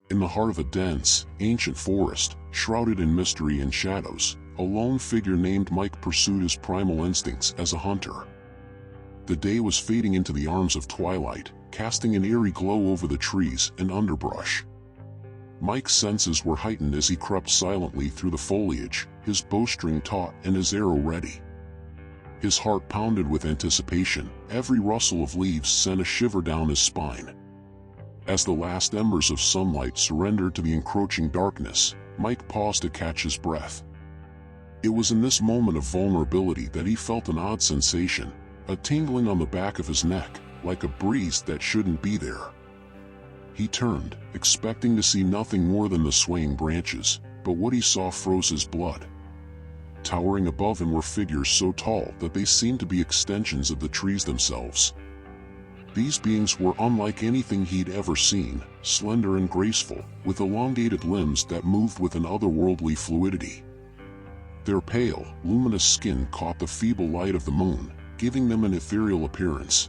In the heart of a dense, ancient forest, shrouded in mystery and shadows, a lone figure named Mike pursued his primal instincts as a hunter. The day was fading into the arms of twilight, casting an eerie glow over the trees and underbrush. Mike's senses were heightened as he crept silently through the foliage, his bowstring taut and his arrow ready. His heart pounded with anticipation, every rustle of leaves sent a shiver down his spine. As the last embers of sunlight surrendered to the encroaching darkness, Mike paused to catch his breath. It was in this moment of vulnerability that he felt an odd sensation, a tingling on the back of his neck, like a breeze that shouldn't be there. He turned, expecting to see nothing more than the swaying branches, but what he saw froze his blood. Towering above him were figures so tall that they seemed to be extensions of the trees themselves. These beings were unlike anything he'd ever seen, slender and graceful, with elongated limbs that moved with an otherworldly fluidity. Their pale, luminous skin caught the feeble light of the moon, giving them an ethereal appearance.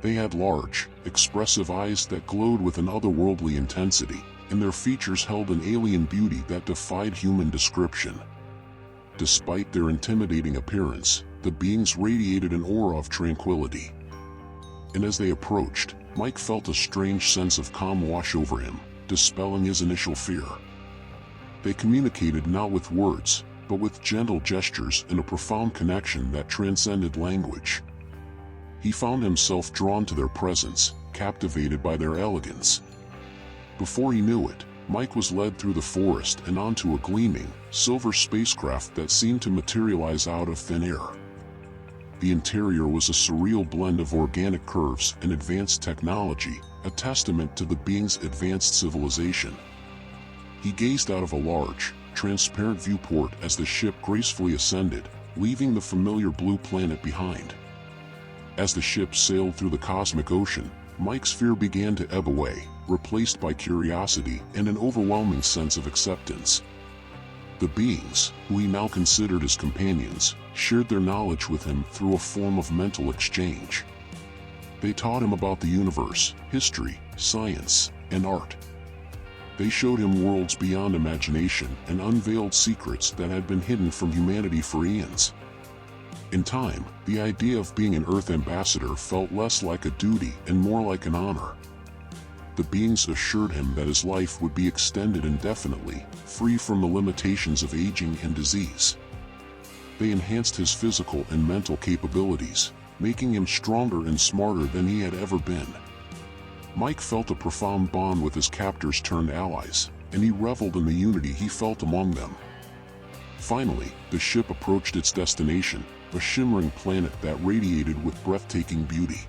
They had large, expressive eyes that glowed with an otherworldly intensity, and their features held an alien beauty that defied human description. Despite their intimidating appearance, the beings radiated an aura of tranquility. And as they approached, Mike felt a strange sense of calm wash over him, dispelling his initial fear. They communicated not with words, but with gentle gestures and a profound connection that transcended language. He found himself drawn to their presence, captivated by their elegance. Before he knew it, Mike was led through the forest and onto a gleaming, silver spacecraft that seemed to materialize out of thin air. The interior was a surreal blend of organic curves and advanced technology, a testament to the being's advanced civilization. He gazed out of a large, transparent viewport as the ship gracefully ascended, leaving the familiar blue planet behind. As the ship sailed through the cosmic ocean, Mike's fear began to ebb away, replaced by curiosity and an overwhelming sense of acceptance. The beings, who he now considered his companions, shared their knowledge with him through a form of mental exchange. They taught him about the universe, history, science, and art. They showed him worlds beyond imagination and unveiled secrets that had been hidden from humanity for eons. In time, the idea of being an Earth ambassador felt less like a duty and more like an honor. The beings assured him that his life would be extended indefinitely, free from the limitations of aging and disease. They enhanced his physical and mental capabilities, making him stronger and smarter than he had ever been. Mike felt a profound bond with his captors turned allies, and he reveled in the unity he felt among them. Finally, the ship approached its destination, a shimmering planet that radiated with breathtaking beauty.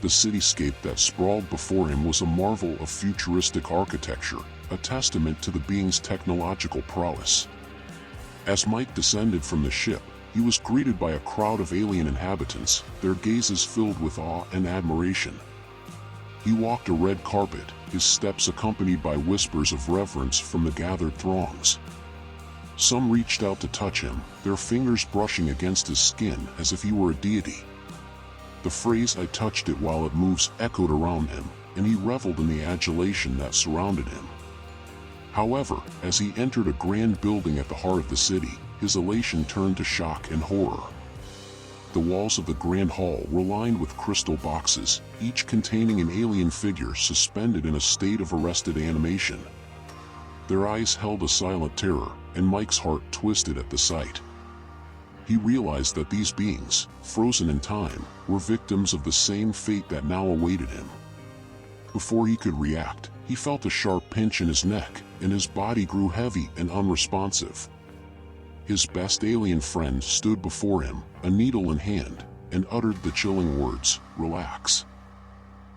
The cityscape that sprawled before him was a marvel of futuristic architecture, a testament to the being's technological prowess. As Mike descended from the ship, he was greeted by a crowd of alien inhabitants, their gazes filled with awe and admiration. He walked a red carpet, his steps accompanied by whispers of reverence from the gathered throngs. Some reached out to touch him, their fingers brushing against his skin as if he were a deity. The phrase "I touched it while it moves" echoed around him, and he reveled in the adulation that surrounded him. However, as he entered a grand building at the heart of the city, his elation turned to shock and horror. The walls of the grand hall were lined with crystal boxes, each containing an alien figure suspended in a state of arrested animation. Their eyes held a silent terror, and Mike's heart twisted at the sight. He realized that these beings, frozen in time, were victims of the same fate that now awaited him. Before he could react, he felt a sharp pinch in his neck, and his body grew heavy and unresponsive. His best alien friend stood before him, a needle in hand, and uttered the chilling words, "Relax."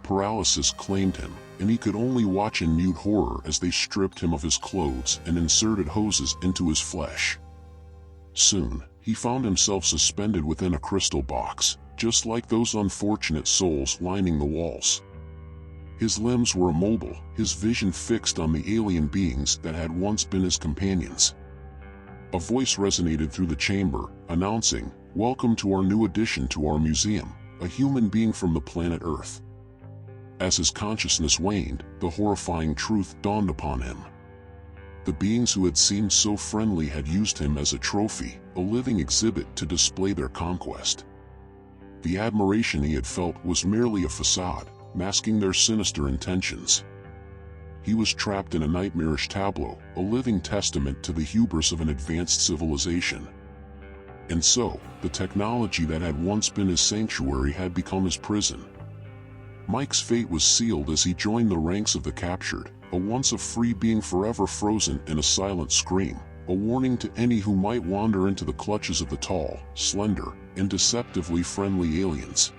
Paralysis claimed him, and he could only watch in mute horror as they stripped him of his clothes and inserted hoses into his flesh. Soon, he found himself suspended within a crystal box, just like those unfortunate souls lining the walls. His limbs were immobile, his vision fixed on the alien beings that had once been his companions. A voice resonated through the chamber, announcing, "Welcome to our new addition to our museum, a human being from the planet Earth." As his consciousness waned, the horrifying truth dawned upon him. The beings who had seemed so friendly had used him as a trophy, a living exhibit to display their conquest. The admiration he had felt was merely a facade, masking their sinister intentions. He was trapped in a nightmarish tableau, a living testament to the hubris of an advanced civilization. And so, the technology that had once been his sanctuary had become his prison. Mike's fate was sealed as he joined the ranks of the captured, a once-a-free being forever frozen in a silent scream, a warning to any who might wander into the clutches of the tall, slender, and deceptively friendly aliens.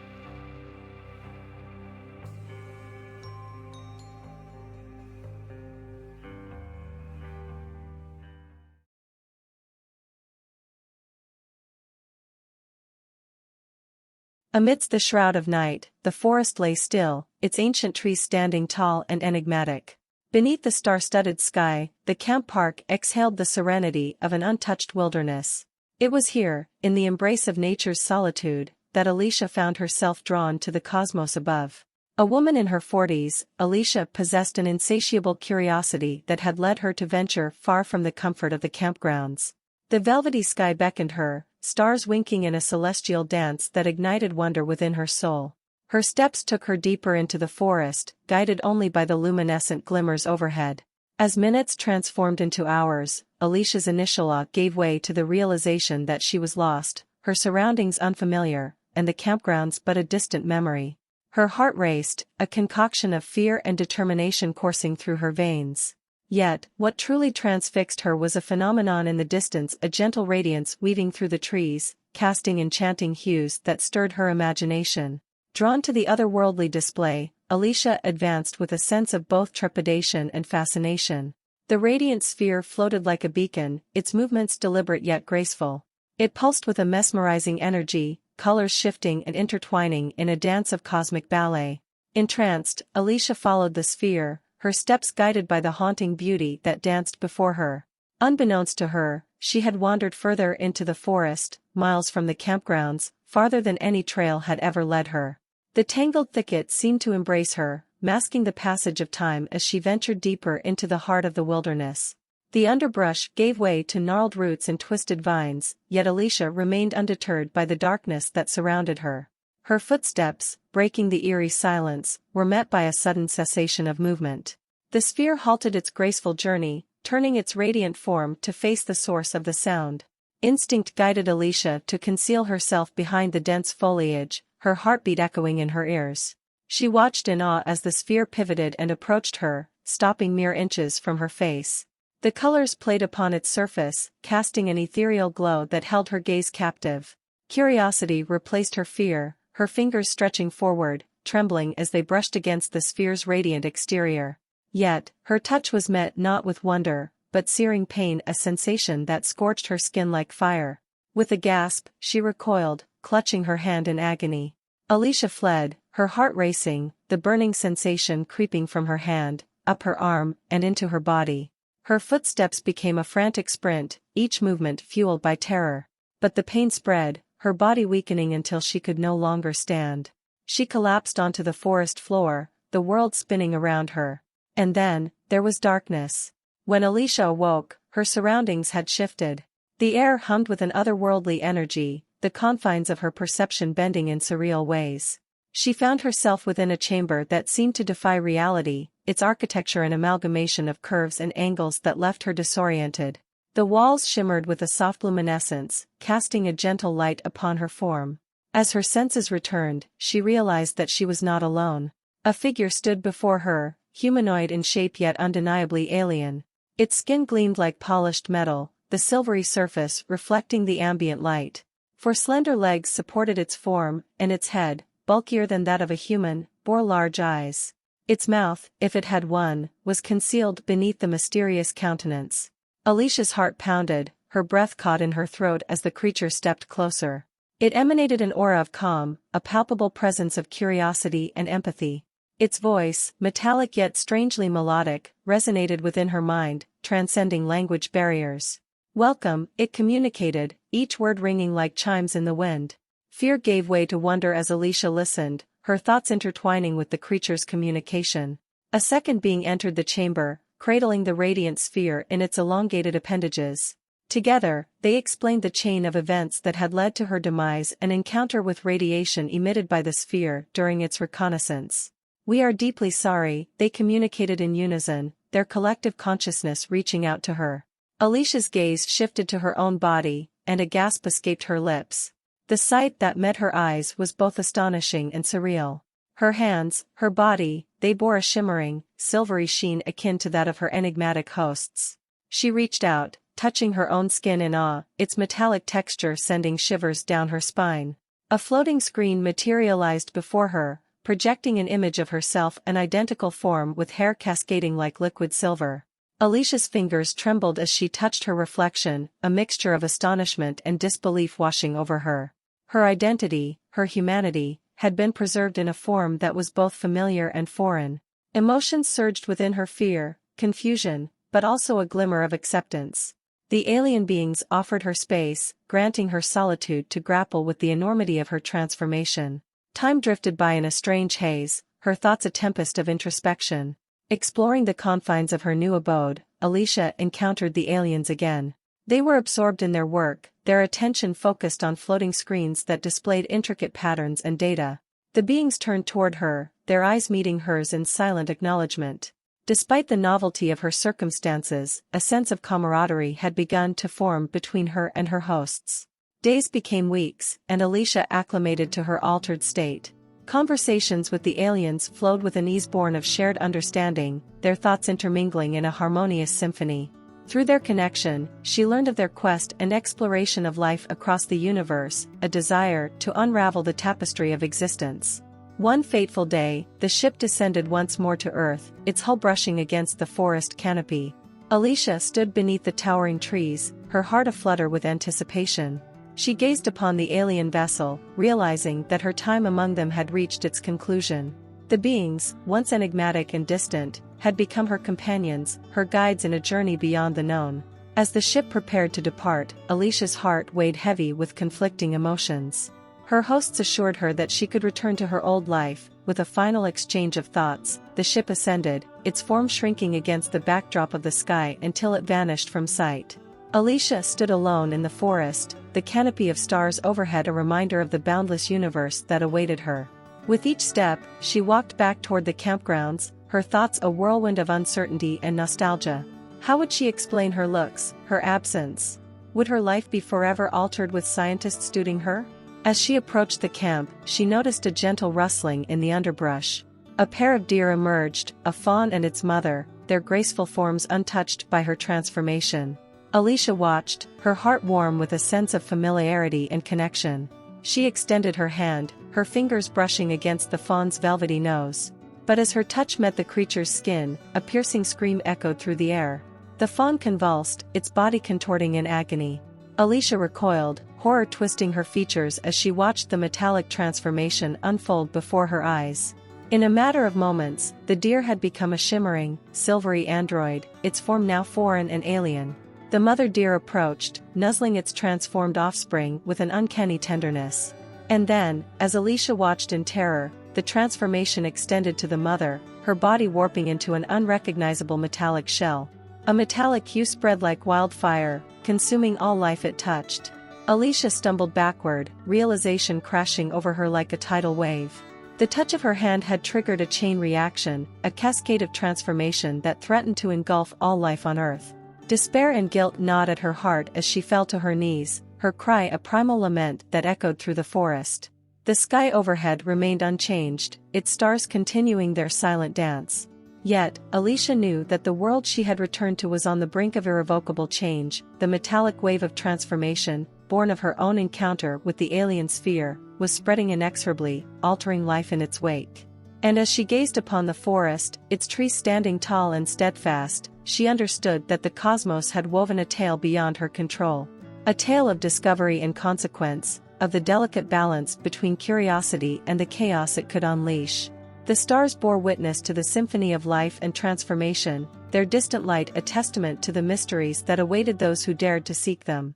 Amidst the shroud of night, the forest lay still, its ancient trees standing tall and enigmatic. Beneath the star-studded sky, the camp park exhaled the serenity of an untouched wilderness. It was here, in the embrace of nature's solitude, that Alicia found herself drawn to the cosmos above. A woman in her 40s, Alicia possessed an insatiable curiosity that had led her to venture far from the comfort of the campgrounds. The velvety sky beckoned her, stars winking in a celestial dance that ignited wonder within her soul. Her steps took her deeper into the forest, guided only by the luminescent glimmers overhead. As minutes transformed into hours, Alicia's initial awe gave way to the realization that she was lost, her surroundings unfamiliar, and the campgrounds but a distant memory. Her heart raced, a concoction of fear and determination coursing through her veins. Yet, what truly transfixed her was a phenomenon in the distance, a gentle radiance weaving through the trees, casting enchanting hues that stirred her imagination. Drawn to the otherworldly display, Alicia advanced with a sense of both trepidation and fascination. The radiant sphere floated like a beacon, its movements deliberate yet graceful. It pulsed with a mesmerizing energy, colors shifting and intertwining in a dance of cosmic ballet. Entranced, Alicia followed the sphere, her steps guided by the haunting beauty that danced before her. Unbeknownst to her, she had wandered further into the forest, miles from the campgrounds, farther than any trail had ever led her. The tangled thicket seemed to embrace her, masking the passage of time as she ventured deeper into the heart of the wilderness. The underbrush gave way to gnarled roots and twisted vines, yet Alicia remained undeterred by the darkness that surrounded her. Her footsteps, breaking the eerie silence, were met by a sudden cessation of movement. The sphere halted its graceful journey, turning its radiant form to face the source of the sound. Instinct guided Alicia to conceal herself behind the dense foliage, her heartbeat echoing in her ears. She watched in awe as the sphere pivoted and approached her, stopping mere inches from her face. The colors played upon its surface, casting an ethereal glow that held her gaze captive. Curiosity replaced her fear, her fingers stretching forward, trembling as they brushed against the sphere's radiant exterior. Yet, her touch was met not with wonder, but searing pain, a sensation that scorched her skin like fire. With a gasp, she recoiled, clutching her hand in agony. Alicia fled, her heart racing, the burning sensation creeping from her hand, up her arm, and into her body. Her footsteps became a frantic sprint, each movement fueled by terror. But the pain spread, her body weakening until she could no longer stand. She collapsed onto the forest floor, the world spinning around her. And then, there was darkness. When Alicia awoke, her surroundings had shifted. The air hummed with an otherworldly energy, the confines of her perception bending in surreal ways. She found herself within a chamber that seemed to defy reality, its architecture an amalgamation of curves and angles that left her disoriented. The walls shimmered with a soft luminescence, casting a gentle light upon her form. As her senses returned, she realized that she was not alone. A figure stood before her, humanoid in shape yet undeniably alien. Its skin gleamed like polished metal, the silvery surface reflecting the ambient light. Four slender legs supported its form, and its head, bulkier than that of a human, bore large eyes. Its mouth, if it had one, was concealed beneath the mysterious countenance. Alicia's heart pounded, her breath caught in her throat as the creature stepped closer. It emanated an aura of calm, a palpable presence of curiosity and empathy. Its voice, metallic yet strangely melodic, resonated within her mind, transcending language barriers. "Welcome," it communicated, each word ringing like chimes in the wind. Fear gave way to wonder as Alicia listened, her thoughts intertwining with the creature's communication. A second being entered the chamber, cradling the radiant sphere in its elongated appendages. Together, they explained the chain of events that had led to her demise and encounter with radiation emitted by the sphere during its reconnaissance. "We are deeply sorry," they communicated in unison, their collective consciousness reaching out to her. Alicia's gaze shifted to her own body, and a gasp escaped her lips. The sight that met her eyes was both astonishing and surreal. Her hands, her body, they bore a shimmering, silvery sheen akin to that of her enigmatic hosts. She reached out, touching her own skin in awe, its metallic texture sending shivers down her spine. A floating screen materialized before her, projecting an image of herself, an identical form with hair cascading like liquid silver. Alicia's fingers trembled as she touched her reflection, a mixture of astonishment and disbelief washing over her. Her identity, her humanity, had been preserved in a form that was both familiar and foreign. Emotions surged within her: fear, confusion, but also a glimmer of acceptance. The alien beings offered her space, granting her solitude to grapple with the enormity of her transformation. Time drifted by in a strange haze, her thoughts a tempest of introspection. Exploring the confines of her new abode, Alicia encountered the aliens again. They were absorbed in their work, their attention focused on floating screens that displayed intricate patterns and data. The beings turned toward her, their eyes meeting hers in silent acknowledgement. Despite the novelty of her circumstances, a sense of camaraderie had begun to form between her and her hosts. Days became weeks, and Alicia acclimated to her altered state. Conversations with the aliens flowed with an ease born of shared understanding, their thoughts intermingling in a harmonious symphony. Through their connection, she learned of their quest and exploration of life across the universe, a desire to unravel the tapestry of existence. One fateful day, the ship descended once more to Earth, its hull brushing against the forest canopy. Alicia stood beneath the towering trees, her heart aflutter with anticipation. She gazed upon the alien vessel, realizing that her time among them had reached its conclusion. The beings, once enigmatic and distant, had become her companions, her guides in a journey beyond the known. As the ship prepared to depart, Alicia's heart weighed heavy with conflicting emotions. Her hosts assured her that she could return to her old life. With a final exchange of thoughts, the ship ascended, its form shrinking against the backdrop of the sky until it vanished from sight. Alicia stood alone in the forest, the canopy of stars overhead a reminder of the boundless universe that awaited her. With each step, she walked back toward the campgrounds, her thoughts a whirlwind of uncertainty and nostalgia. How would she explain her looks, her absence? Would her life be forever altered with scientists studying her? As she approached the camp, she noticed a gentle rustling in the underbrush. A pair of deer emerged, a fawn and its mother, their graceful forms untouched by her transformation. Alicia watched, her heart warm with a sense of familiarity and connection. She extended her hand, her fingers brushing against the fawn's velvety nose. But as her touch met the creature's skin, a piercing scream echoed through the air. The fawn convulsed, its body contorting in agony. Alicia recoiled, horror twisting her features as she watched the metallic transformation unfold before her eyes. In a matter of moments, the deer had become a shimmering, silvery android, its form now foreign and alien. The mother deer approached, nuzzling its transformed offspring with an uncanny tenderness. And then, as Alicia watched in terror, the transformation extended to the mother, her body warping into an unrecognizable metallic shell. A metallic hue spread like wildfire, consuming all life it touched. Alicia stumbled backward, realization crashing over her like a tidal wave. The touch of her hand had triggered a chain reaction, a cascade of transformation that threatened to engulf all life on Earth. Despair and guilt gnawed at her heart as she fell to her knees, her cry a primal lament that echoed through the forest. The sky overhead remained unchanged, its stars continuing their silent dance. Yet, Alicia knew that the world she had returned to was on the brink of irrevocable change. The metallic wave of transformation, born of her own encounter with the alien sphere, was spreading inexorably, altering life in its wake. And as she gazed upon the forest, its trees standing tall and steadfast, she understood that the cosmos had woven a tale beyond her control. A tale of discovery and consequence, of the delicate balance between curiosity and the chaos it could unleash. The stars bore witness to the symphony of life and transformation, their distant light a testament to the mysteries that awaited those who dared to seek them.